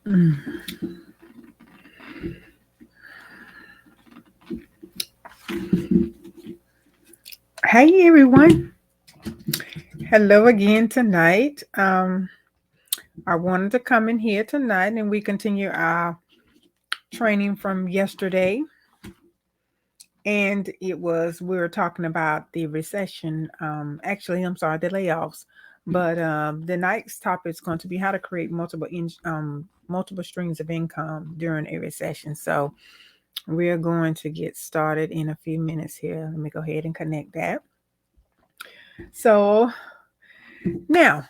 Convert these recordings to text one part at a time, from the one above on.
Hey everyone. Hello again tonight. I wanted to come in here tonight and we continue our training from yesterday. And we were talking about the recession. Actually, I'm sorry, the layoffs. But the night's topic is going to be how to create multiple streams of income during a recession. So we're going to get started in a few minutes here. Let me go ahead and connect that. So now,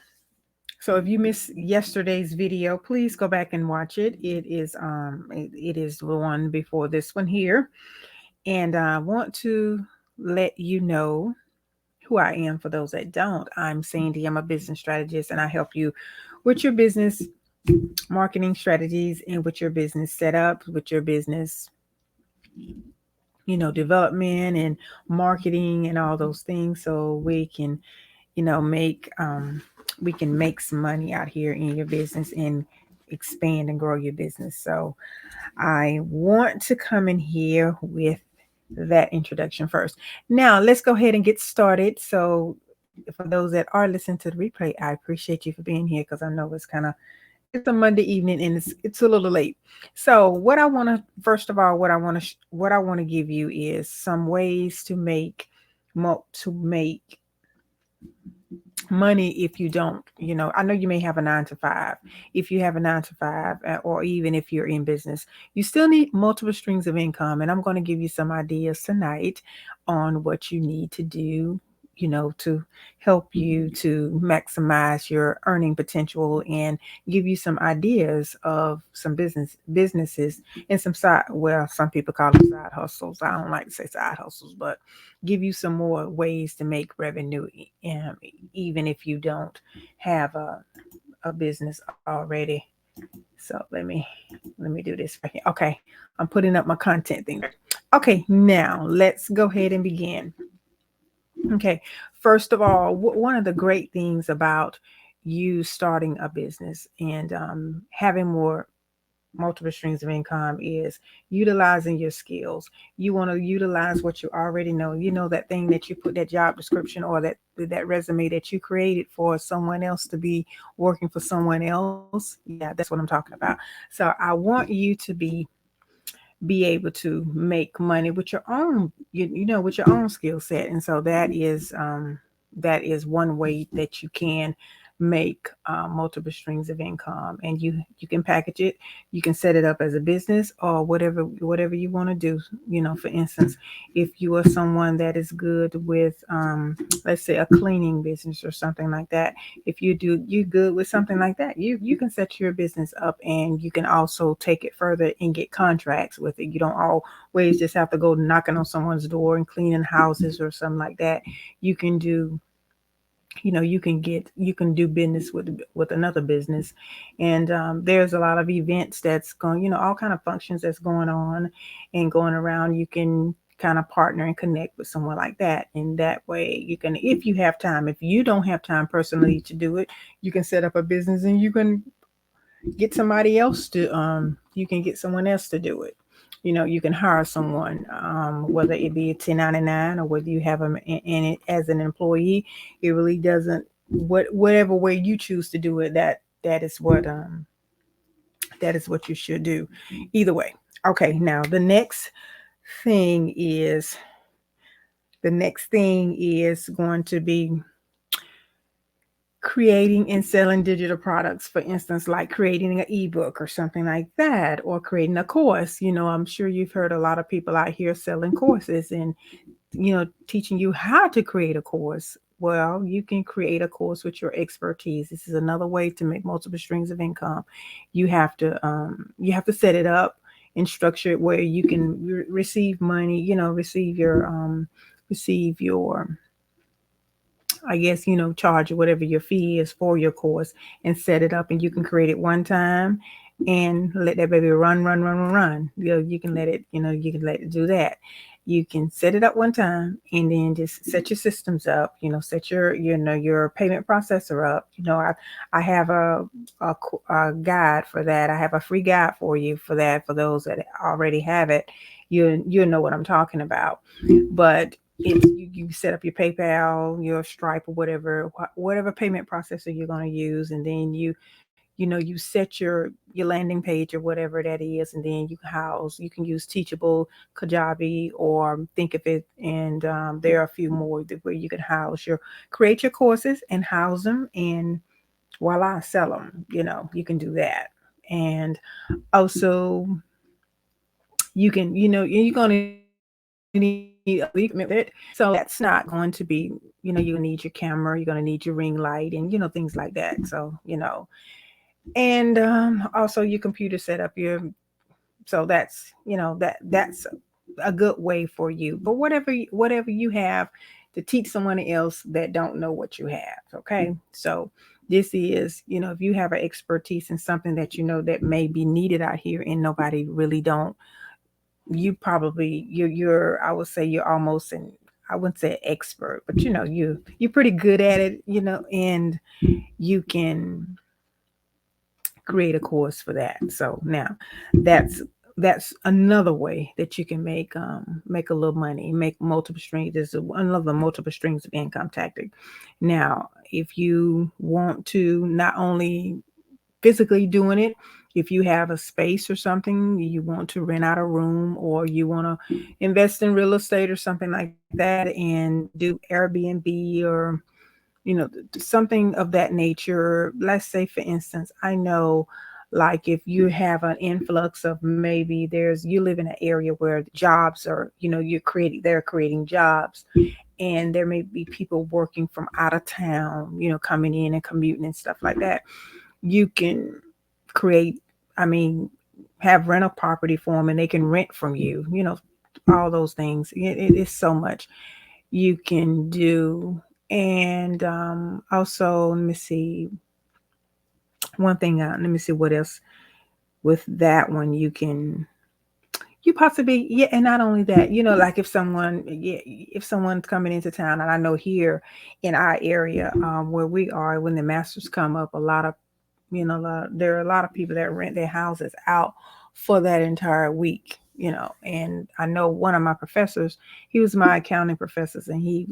so if you missed yesterday's video, please go back and watch it. It is the one before this one here. And I want to let you know who I am for those that don't. I'm Sandy. I'm a business strategist and I help you with your business marketing strategies and with your business setup, with your business, development and marketing and all those things so make we can make some money out here in your business and expand and grow your business. So I want to come in here with that introduction first. Now let's go ahead and get started. So for those that are listening to the replay, I appreciate you for being here because I know it's a Monday evening and it's a little late. So what I want to first of all what I want to give you is some ways to make money if you don't. I know you may have a 9 to 5. If you have a 9 to 5, or even if you're in business, you still need multiple streams of income, and I'm going to give you some ideas tonight on what you need to do, to help you to maximize your earning potential and give you some ideas of some businesses and some people call them side hustles. I don't like to say side hustles, but give you some more ways to make revenue, even if you don't have a business already. So let me do this right here. Okay, I'm putting up my content thing. Okay, now let's go ahead and begin. Okay, first of all, one of the great things about you starting a business and having more multiple streams of income is utilizing your skills. You want to utilize what you already know. That thing that you put, that job description or that resume that you created for someone else to be working for someone else. Yeah, that's what I'm talking about. So I want you to be able to make money with your own with your own skill set. And so that is one way that you can make multiple streams of income, and you can package it, you can set it up as a business or whatever you want to do. For instance, if you are someone that is good with let's say a cleaning business or something like that, if you good with something like that, you can set your business up, and you can also take it further and get contracts with it. You don't always just have to go knocking on someone's door and cleaning houses or something like that. You can do you can do business with another business. And there's a lot of events that's going, all kind of functions that's going on and going around. You can kind of partner and connect with someone like that, and that way you can, if you have time. If you don't have time personally to do it, you can set up a business and you can get somebody else to you can get someone else to do it. You can hire someone, whether it be a 1099 or whether you have them in it as an employee. It really doesn't, whatever way you choose to do it, that is what you should do either way. Okay, now thing is the next thing is going to be creating and selling digital products. For instance, like creating an ebook or something like that, or creating a course. I'm sure you've heard a lot of people out here selling courses and teaching you how to create a course. Well, you can create a course with your expertise. This is another way to make multiple streams of income. You have to set it up and structure it where you can receive money, receive your I guess, charge whatever your fee is for your course, and set it up, and you can create it one time and let that baby run, run, run, run, run. You can let it do that. You can set it up one time and then just set your systems up, set your payment processor up. I have a guide for that. I have a free guide for you for that, for those that already have it. You know what I'm talking about. But you set up your PayPal, your Stripe, or whatever payment processor you're going to use, and then you set your landing page or whatever that is, and then you can use Teachable, Kajabi, or Think of It, and there are a few more where you can create your courses and house them, and voila, sell them. You can do that. And also, you're going to need a legal with it. So that's not going to be, you're going to need your camera, you're going to need your ring light, and things like that. So and also your computer setup. So that's a good way for you. But whatever you have to teach someone else that don't know what you have. Okay, so this is, if you have an expertise in something that that may be needed out here and nobody really don't, you probably you're I would say you're almost an, I wouldn't say expert, but you're pretty good at it, and you can create a course for that. So now that's another way that you can make a little money, make multiple streams. There's another multiple streams of income tactic. Now, if you want to not only physically doing it, if you have a space or something, you want to rent out a room, or you want to invest in real estate or something like that and do Airbnb, or something of that nature. Let's say, for instance, I know, like, if you have an influx of, maybe you live in an area where the jobs are, they're creating jobs, and there may be people working from out of town, coming in and commuting and stuff like that. You can create, I mean, have rental property for them, and they can rent from you, all those things. It is so much you can do. And also, let me see one thing out. Let me see what else with that one you possibly, yeah. And not only that, like, if someone's coming into town, and I know here in our area, where we are, when the masters come up, a lot of, there are a lot of people that rent their houses out for that entire week. And I know one of my professors, he was my accounting professors, and he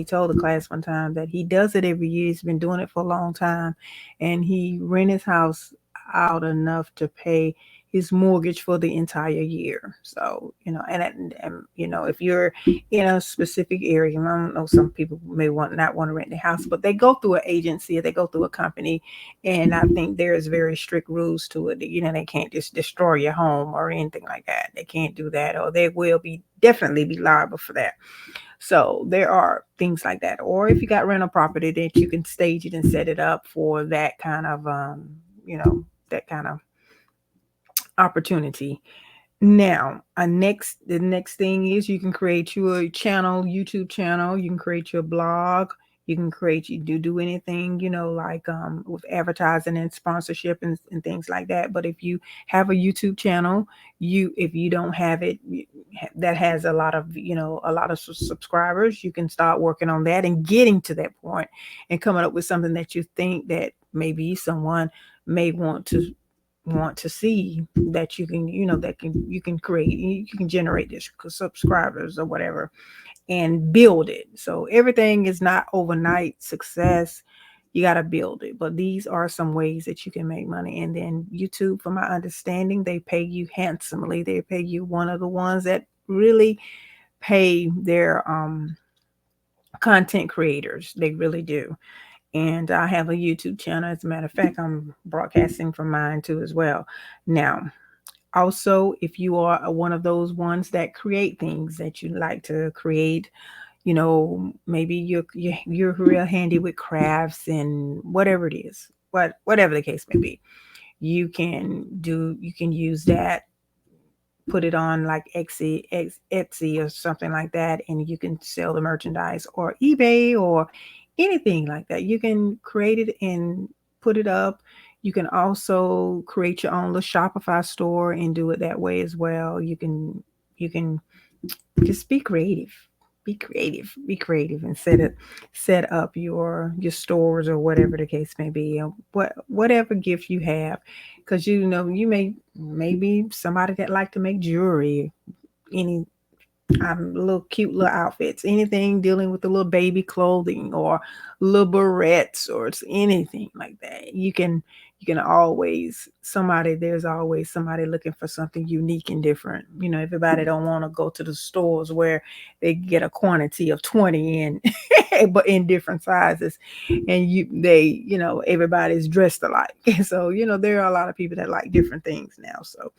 told the class one time that he does it every year. He's been doing it for a long time, and he rent his house out enough to pay his mortgage for the entire year. So, if you're in a specific area, I don't know, some people may not want to rent the house, but they go through an agency, or they go through a company, and I think there's very strict rules to it. They can't just destroy your home or anything like that. They can't do that, or they will definitely be liable for that. So there are things like that. Or if you got rental property, that you can stage it and set it up for that kind of that kind of opportunity. Now, the next thing is, you can create your channel, YouTube channel. You can create your blog. You can do anything, like with advertising and sponsorship and things like that. But if you have a YouTube channel, if you don't have it that has a lot of subscribers, you can start working on that and getting to that point, and coming up with something that you think that maybe someone may want to see, that you can you can create, you can generate this subscribers or whatever, and build it. So everything is not overnight success. You got to build it. But these are some ways that you can make money. And then YouTube, from my understanding, they pay you handsomely. They pay you, one of the ones that really pay their content creators. They really do. And I have a YouTube channel. As a matter of fact, I'm broadcasting from mine too as well. Now, also, if you are one of those ones that create things that you like to create, maybe you're real handy with crafts and whatever it is, whatever the case may be, you can use that, put it on like Etsy or something like that, and you can sell the merchandise, or eBay, or anything like that. You can create it and put it up. You can also create your own little Shopify store and do it that way as well. You can just be creative, and set up your stores or whatever the case may be, and whatever gift you have, because you maybe somebody that like to make jewelry, any little cute little outfits, anything dealing with the little baby clothing or little barrettes or it's anything like that. You can always somebody there's always somebody looking for something unique and different. Everybody don't want to go to the stores where they get a quantity of 20 in but in different sizes, and everybody's dressed alike. So there are a lot of people that like different things now. So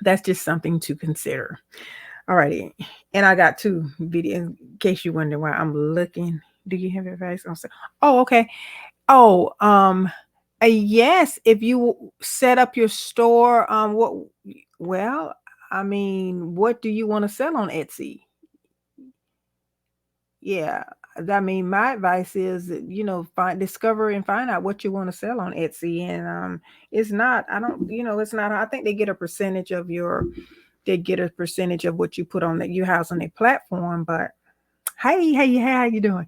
that's just something to consider. Alrighty. And I got two videos in case you wonder why I'm looking. Do you have advice on Oh, okay. Oh, yes, if you set up your store, well, I mean, what do you want to sell on Etsy? Yeah. I mean, my advice is, discover and find out what you want to sell on Etsy. And it's not, I don't, it's not, I think they get a percentage of what you put on that you house on their platform. But hey, how you doing?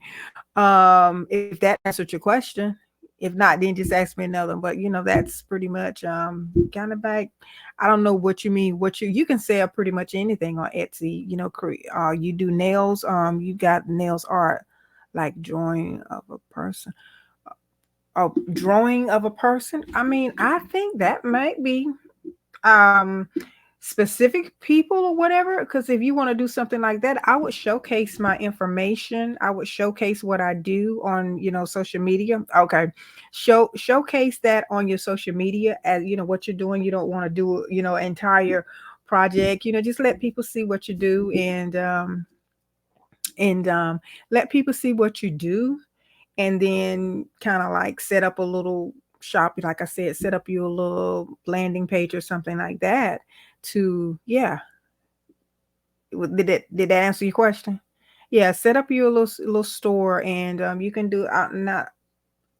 If that answered your question, if not, then just ask me another. But that's pretty much kind of back. I don't know what you mean. You can sell pretty much anything on Etsy. You do nails. You got nails art, like drawing of a person. Drawing of a person. I mean, I think that might be um specific people or whatever, because if you want to do something like that, I would showcase my information. I would showcase what I do on social media. Okay, showcase that on your social media, as what you're doing. You don't want to do entire project. Just let people see what you do, and let people see what you do, and then kind of like set up a little shop, like I said, set up your little landing page or something like that. To Yeah, did that answer your question? Yeah, set up your little store, and you can do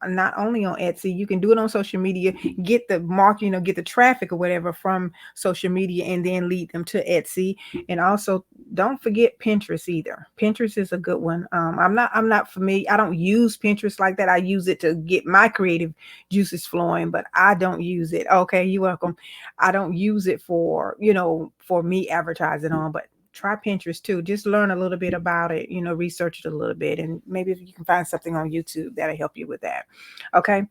not only on Etsy, you can do it on social media. Get the mark, get the traffic or whatever from social media, and then lead them to Etsy. And also, don't forget Pinterest either. Pinterest is a good one. I'm not familiar. I don't use Pinterest like that. I use it to get my creative juices flowing, but I don't use it. Okay, you're welcome. I don't use it for me advertising on, but try Pinterest too. Just learn a little bit about it, research it a little bit, and maybe if you can find something on YouTube that'll help you with that. Okay.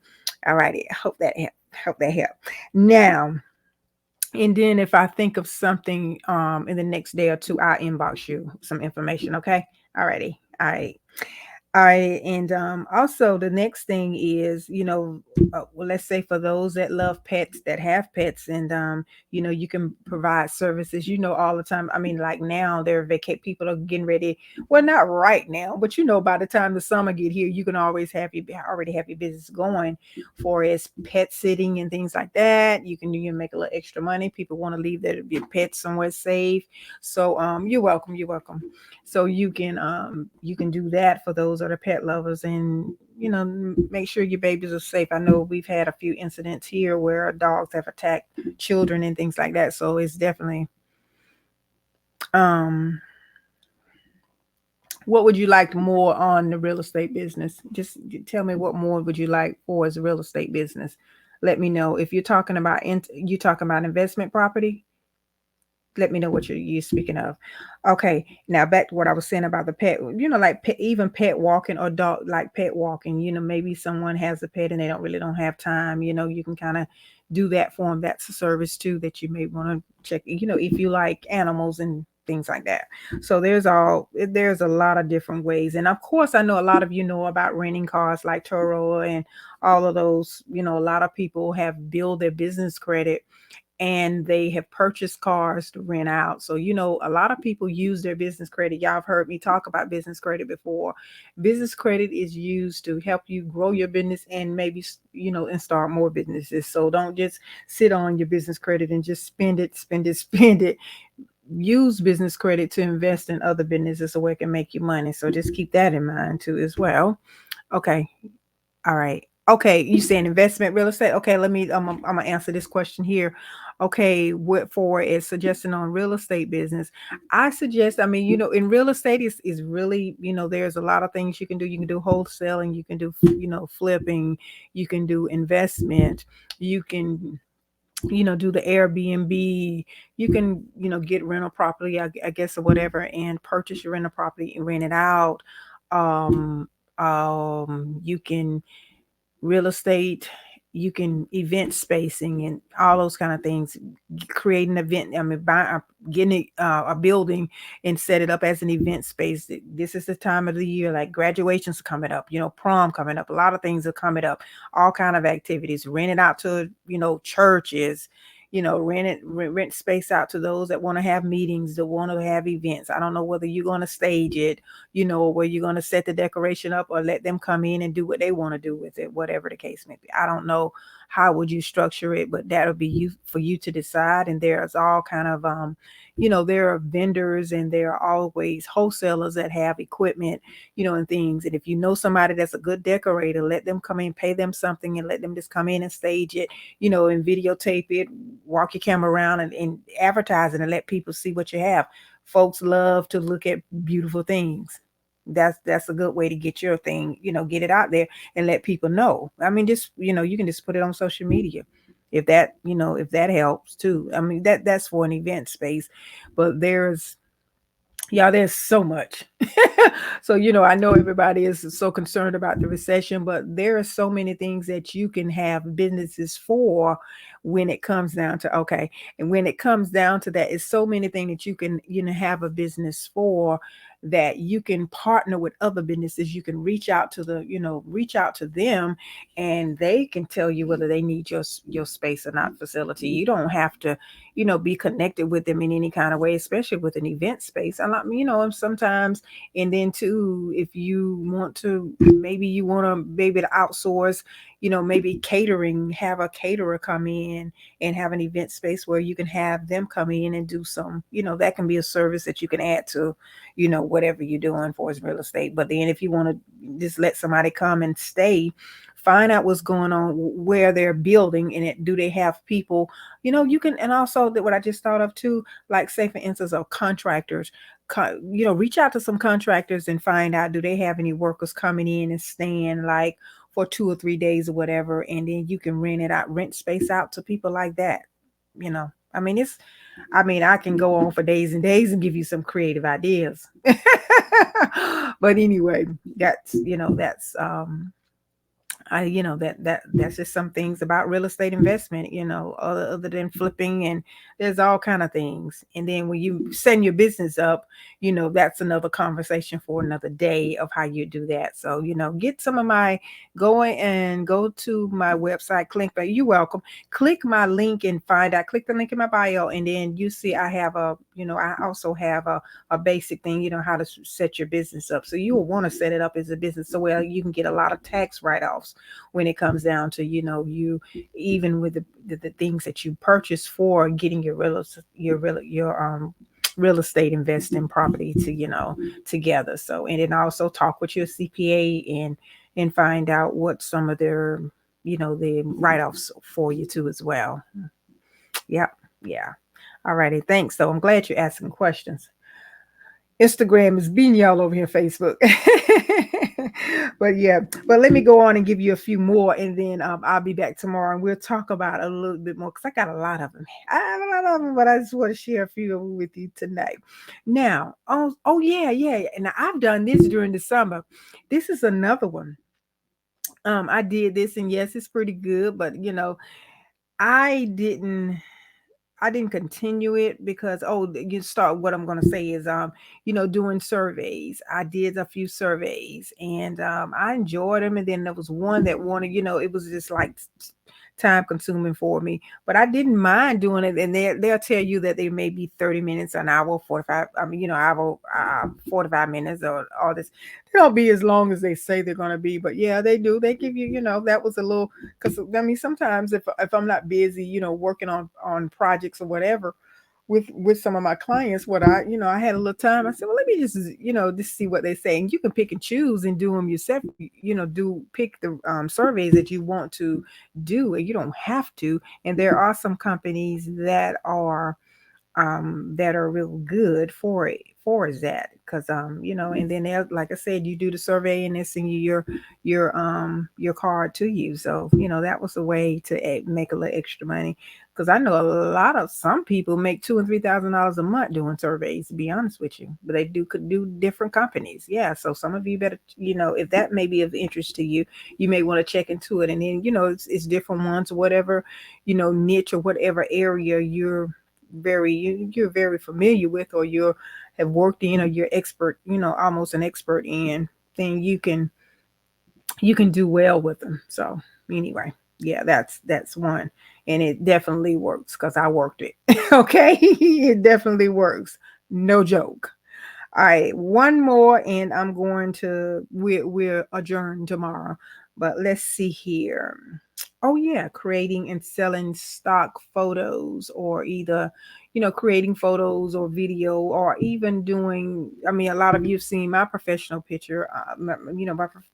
All righty. I hope that helped. Now, and then if I think of something in the next day or two, I'll inbox you some information. Okay. All righty. All right. All right, and also the next thing is, well, let's say for those that love pets, that have pets, and you can provide services, all the time. I mean, like now, they're vacate. People are getting ready. Well, not right now, but by the time the summer get here, you can already have your business going for as pet sitting and things like that. You can make a little extra money. People want to leave their pets somewhere safe, so you're welcome. You're welcome. So you can do that for those that are pet lovers, and make sure your babies are safe. I know we've had a few incidents here where dogs have attacked children and things like that, so it's definitely um what would you like more on the real estate business? Just tell me, what more would you like for as a real estate business? Let me know. If you talking about investment property, let me know what you're speaking of. Okay, now back to what I was saying about the pet. Like even pet walking or dog, like pet walking. Maybe someone has a pet and they don't have time. You can kind of do that for them. That's a service too that you may want to check. If you like animals and things like that. So there's a lot of different ways, and of course, I know a lot of you know about renting cars like Turo and all of those. A lot of people have built their business credit, and they have purchased cars to rent out. So, a lot of people use their business credit. Y'all have heard me talk about business credit before. Business credit is used to help you grow your business and maybe, and start more businesses. So don't just sit on your business credit and just spend it, spend it, spend it. Use business credit to invest in other businesses so it can make you money. So just keep that in mind too as well. Okay. All right. Okay, you saying investment real estate? Okay, I'm gonna answer this question here. Okay, what for is suggesting on real estate business? I suggest, I mean, in real estate is really, there's a lot of things you can do. You can do wholesaling, you can do, flipping, you can do investment, you can, do the Airbnb, you can, get rental property, I guess, or whatever, and purchase your rental property and rent it out. Um, you can real estate, you can event spacing and all those kind of things, create an event, I mean, getting a building and set it up as an event space. This is the time of the year, like graduations coming up, prom coming up, a lot of things are coming up, all kind of activities, rent it out to, churches, rent space out to those that want to have meetings, that want to have events. I don't know whether you're going to stage it, where you're going to set the decoration up or let them come in and do what they want to do with it, whatever the case may be. I don't know how would you structure it, but that'll be you for you to decide. And there's all kind of, there are vendors and there are always wholesalers that have equipment, and things. And if you know somebody that's a good decorator, let them come in, pay them something, and let them just come in and stage it, and videotape it, walk your camera around and advertise it and let people see what you have. Folks love to look at beautiful things. That's a good way to get your thing, get it out there and let people know. I mean, just, you can just put it on social media. If that helps too. I mean, that's for an event space, but there's so much. So, I know everybody is so concerned about the recession, but there are so many things that you can have businesses for when it comes down to, okay. And when it comes down to that, it's so many things that you can, have a business for, that you can partner with other businesses. You can reach out to them, and they can tell you whether they need your space or not, facility. You don't have to, be connected with them in any kind of way, especially with an event space. And and sometimes, and then too, if you want to, maybe you want to maybe to outsource, maybe catering, have a caterer come in and have an event space where you can have them come in and do some, that can be a service that you can add to, whatever you're doing for as real estate. But then if you want to just let somebody come and stay, find out what's going on, where they're building, and do they have people, you can. And also that what I just thought of too, like say for instance of contractors, reach out to some contractors and find out, do they have any workers coming in and staying like for 2 or 3 days or whatever, and then you can rent space out to people like that. I mean, I can go on for days and days and give you some creative ideas. But anyway, that's that's just some things about real estate investment, other than flipping, and there's all kind of things. And then when you send your business up, that's another conversation for another day of how you do that. So, get some of my go to my website, you're welcome. Click my link and find out, click the link in my bio, and then you see I have I also have a basic thing, how to set your business up. So you will want to set it up as a business so well you can get a lot of tax write-offs when it comes down to, you even with the things that you purchase for getting your real estate investing property to, together. So, and then also talk with your CPA and find out what some of their, the write-offs for you too as well. Yep. Yeah. All righty. Thanks. So I'm glad you're asking questions. Instagram is beating y'all over here, Facebook. But yeah, but let me go on and give you a few more, and then I'll be back tomorrow, and we'll talk about a little bit more because I got a lot of them. I have a lot of them, but I just want to share a few of them with you tonight. Now, oh yeah, yeah, and I've done this during the summer. This is another one. I did this, and yes, it's pretty good, but I didn't. I didn't continue it because you start what I'm going to say is doing surveys. I did a few surveys, and I enjoyed them, and then there was one that wanted, it was just like time consuming for me, but I didn't mind doing it. And they'll tell you that they may be 30 minutes, an hour, 45, I mean, hour, 45 minutes, or all this. They don't be as long as they say they're going to be, but yeah, they do. They give you, that was a little, because I mean, sometimes if I'm not busy, working on projects or whatever, with some of my clients, what I had a little time. I said, well, let me just see what they say. And you can pick and choose and do them yourself. Do pick the surveys that you want to do, and you don't have to. And there are some companies that are real good for that, because and then like I said, you do the survey and they send you your card to you. So that was a way to make a little extra money, because I know some people make $2,000 and $3,000 a month doing surveys, to be honest with you, but they could do different companies. Yeah, so some of you better, if that may be of interest to you, you may want to check into it. And then it's different ones, whatever niche or whatever area you're very familiar with, or you have worked in, or you're expert, almost an expert in, then you can do well with them. So anyway, yeah, that's one, and it definitely works because I worked it. Okay, it definitely works, no joke. All right, one more, and I'm going to we're adjourned tomorrow. But let's see here. Oh yeah, creating and selling stock photos, or either creating photos or video, or even doing. I mean, a lot of you've seen my professional picture.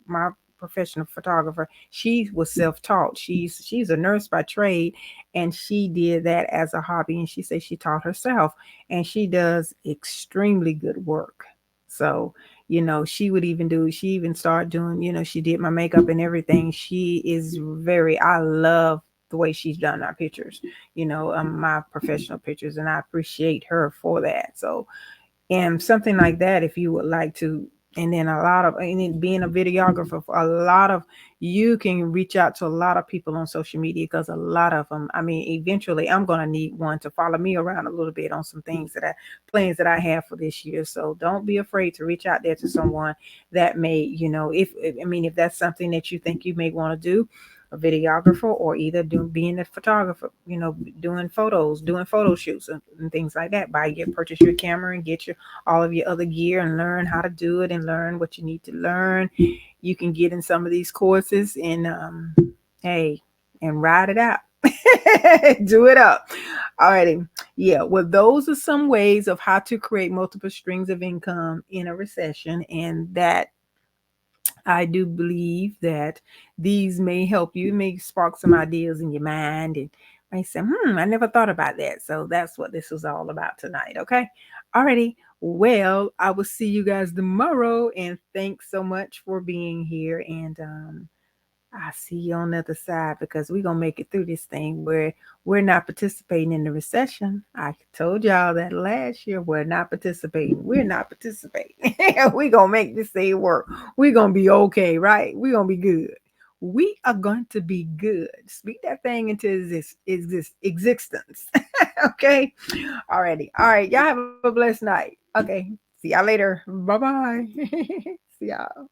My professional photographer. She was self-taught. She's a nurse by trade, and she did that as a hobby. And she said she taught herself, and she does extremely good work. So, she even started doing, she did my makeup and everything. I love the way she's done our pictures, my professional pictures, and I appreciate her for that. So, and something like that, if you would like to. And then being a videographer, for a lot of you can reach out to a lot of people on social media, because a lot of them, I mean, eventually I'm going to need one to follow me around a little bit on some plans that I have for this year. So don't be afraid to reach out there to someone that may, if that's something that you think you may want to do, a videographer, or either being a photographer, doing photos, doing photo shoots, and things like that. Purchase your camera and get all of your other gear, and learn how to do it, and learn what you need to learn. You can get in some of these courses, and hey, and ride it out. Do it up. Alrighty. Yeah. Well, those are some ways of how to create multiple streams of income in a recession, and that I do believe that these may help you, may spark some ideas in your mind, and may say, I never thought about that. So that's what this was all about tonight. Okay. Alrighty. Well, I will see you guys tomorrow, and thanks so much for being here. And I see you on the other side, because we're gonna make it through this thing where we're not participating in the recession. I told y'all that last year. We're not participating. We're not participating. We're gonna make this thing work. We're gonna be okay, right? We're gonna be good. We are going to be good. Speak that thing into existence. Okay. Alrighty. All right. Y'all have a blessed night. Okay. See y'all later. Bye bye. See y'all.